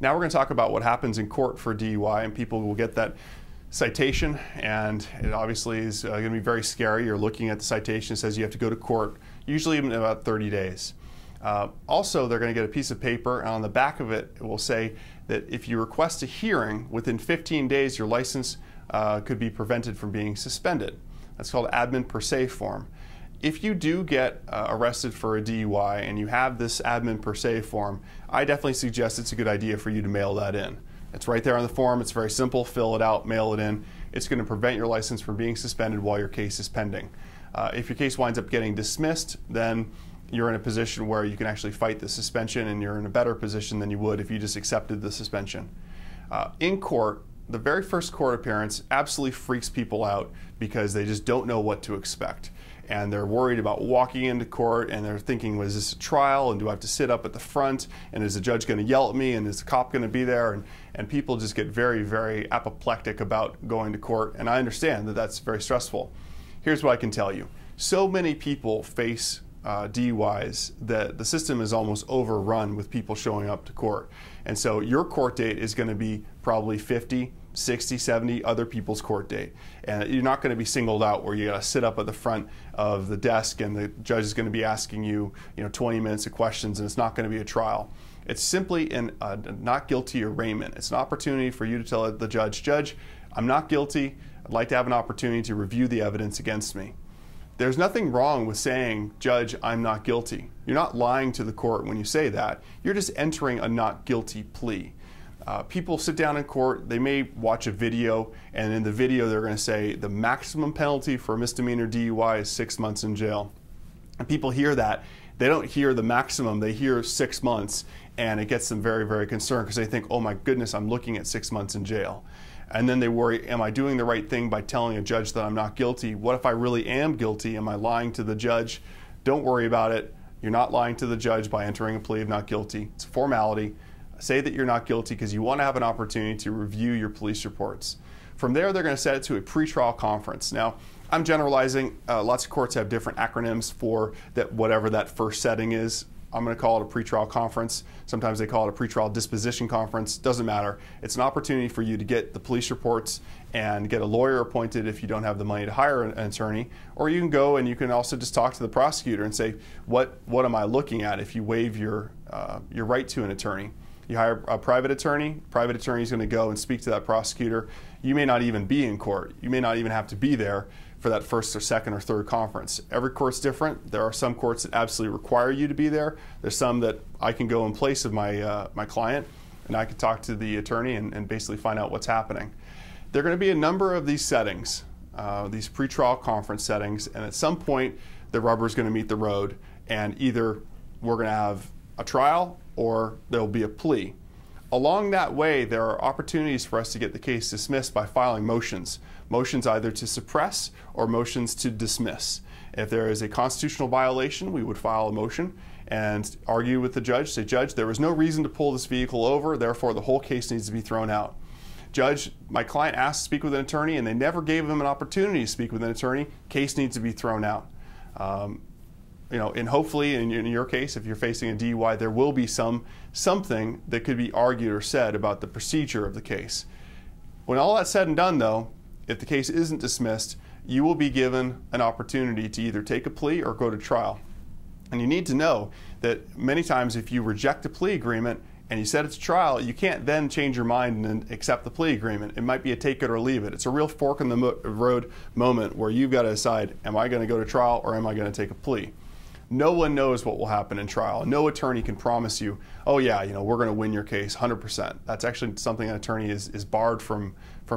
Now we're going to talk about what happens in court for DUI, and people will get that citation, and it obviously is going to be very scary. You're looking at the citation, it says you have to go to court, usually in about 30 days. Also, they're going to get a piece of paper, and on the back of it, it will say that if you request a hearing within 15 days, your license could be prevented from being suspended. That's called admin per se form. If you do get arrested for a DUI and you have this admin per se form, I definitely suggest it's a good idea for you to mail that in. It's right there on the form. It's very simple. Fill it out, mail it in. It's going to prevent your license from being suspended while your case is pending. If your case winds up getting dismissed, then you're in a position where you can actually fight the suspension, and you're in a better position than you would if you just accepted the suspension. In court, the very first court appearance absolutely freaks people out because they just don't know what to expect. And they're worried about walking into court, and they're thinking, was this a trial, and do I have to sit up at the front, and is the judge going to yell at me, and is the cop going to be there? And people just get very, very apoplectic about going to court, and I understand that that's very stressful. Here's what I can tell you. So many people face DUIs that the system is almost overrun with people showing up to court. And so your court date is going to be probably 50, 60, 70 other people's court date. And you're not going to be singled out where you got to sit up at the front of the desk and the judge is going to be asking you, 20 minutes of questions, and it's not going to be a trial. It's simply a not guilty arraignment. It's an opportunity for you to tell the judge, Judge, I'm not guilty. I'd like to have an opportunity to review the evidence against me. There's nothing wrong with saying, Judge, I'm not guilty. You're not lying to the court when you say that. You're just entering a not guilty plea. People sit down in court, they may watch a video, and in the video they're going to say the maximum penalty for a misdemeanor DUI is 6 months in jail. And people hear that. They don't hear the maximum, they hear 6 months, and it gets them very, very concerned because they think, oh my goodness, I'm looking at 6 months in jail. And then they worry, am I doing the right thing by telling a judge that I'm not guilty? What if I really am guilty? Am I lying to the judge? Don't worry about it. You're not lying to the judge by entering a plea of not guilty. It's a formality. Say that you're not guilty because you want to have an opportunity to review your police reports. From there, they're going to set it to a pretrial conference. Now, I'm generalizing. Lots of courts have different acronyms for that, whatever that first setting is. I'm going to call it a pretrial conference. Sometimes they call it a pretrial disposition conference. Doesn't matter. It's an opportunity for you to get the police reports and get a lawyer appointed if you don't have the money to hire an attorney. Or you can go and you can also just talk to the prosecutor and say, what am I looking at if you waive your right to an attorney? You hire a private attorney is going to go and speak to that prosecutor. You may not even be in court. You may not even have to be there for that first or second or third conference. Every court's different. There are some courts that absolutely require you to be there. There's some that I can go in place of my client, and I can talk to the attorney and basically find out what's happening. There are going to be a number of these settings, these pretrial conference settings, and at some point the rubber's going to meet the road, and either we're going to have a trial or there'll be a plea. Along that way, there are opportunities for us to get the case dismissed by filing motions. Motions either to suppress or motions to dismiss. If there is a constitutional violation, we would file a motion and argue with the judge, say, Judge, there was no reason to pull this vehicle over, therefore the whole case needs to be thrown out. Judge, my client asked to speak with an attorney and they never gave him an opportunity to speak with an attorney, case needs to be thrown out. And hopefully in your case, if you're facing a DUI, there will be something that could be argued or said about the procedure of the case. When all that's said and done, though, if the case isn't dismissed, you will be given an opportunity to either take a plea or go to trial. And you need to know that many times if you reject a plea agreement and you set it to trial, you can't then change your mind and accept the plea agreement. It might be a take it or leave it. It's a real fork in the road moment where you've got to decide, am I going to go to trial or am I going to take a plea? No one knows what will happen in trial. No attorney can promise you, oh yeah, we're going to win your case 100%. That's actually something an attorney is barred from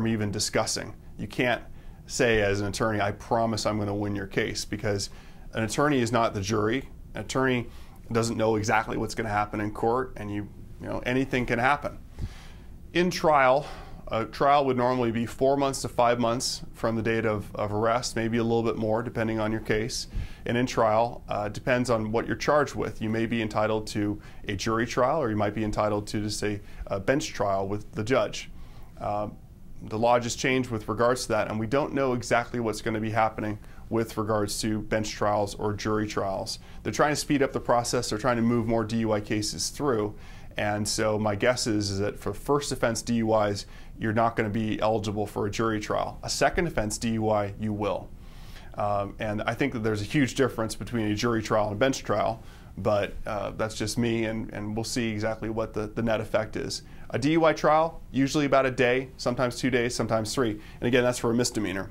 even discussing. You can't say as an attorney, I promise I'm going to win your case, because an attorney is not the jury. An attorney doesn't know exactly what's going to happen in court, and anything can happen. In trial, a trial would normally be 4 months to 5 months from the date of arrest, maybe a little bit more depending on your case. And in trial, depends on what you're charged with. You may be entitled to a jury trial, or you might be entitled to just a bench trial with the judge. The law just changed with regards to that, and we don't know exactly what's going to be happening with regards to bench trials or jury trials. They're trying to speed up the process. They're trying to move more DUI cases through. And so my guess is that for first offense DUIs, you're not going to be eligible for a jury trial. A second offense DUI, you will. And I think that there's a huge difference between a jury trial and a bench trial, but that's just me, and we'll see exactly what the net effect is. A DUI trial, usually about a day, sometimes 2 days, sometimes 3. And again, that's for a misdemeanor.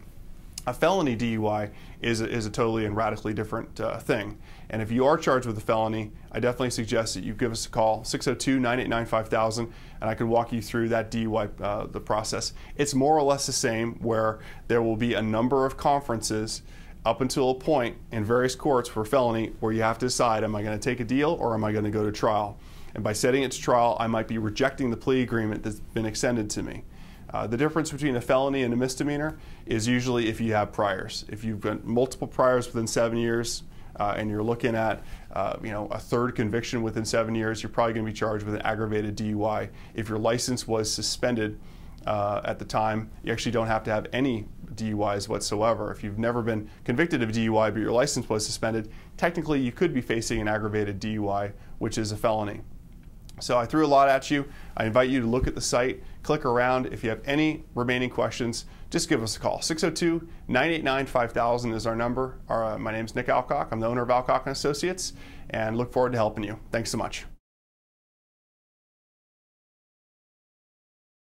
A felony DUI is a totally and radically different thing. And if you are charged with a felony, I definitely suggest that you give us a call, 602-989-5000, and I can walk you through that DUI, the process. It's more or less the same, where there will be a number of conferences up until a point in various courts for felony where you have to decide, am I going to take a deal or am I going to go to trial? And by setting it to trial, I might be rejecting the plea agreement that's been extended to me. The difference between a felony and a misdemeanor is usually if you have priors. If you've got multiple priors within 7 years and you're looking at a third conviction within 7 years, you're probably going to be charged with an aggravated DUI. If your license was suspended at the time, you actually don't have to have any DUIs whatsoever. If you've never been convicted of DUI but your license was suspended, technically you could be facing an aggravated DUI, which is a felony. So I threw a lot at you. I invite you to look at the site, click around. If you have any remaining questions, just give us a call. 602-989-5000 is our number. My name is Nick Alcock. I'm the owner of Alcock & Associates, and look forward to helping you. Thanks so much.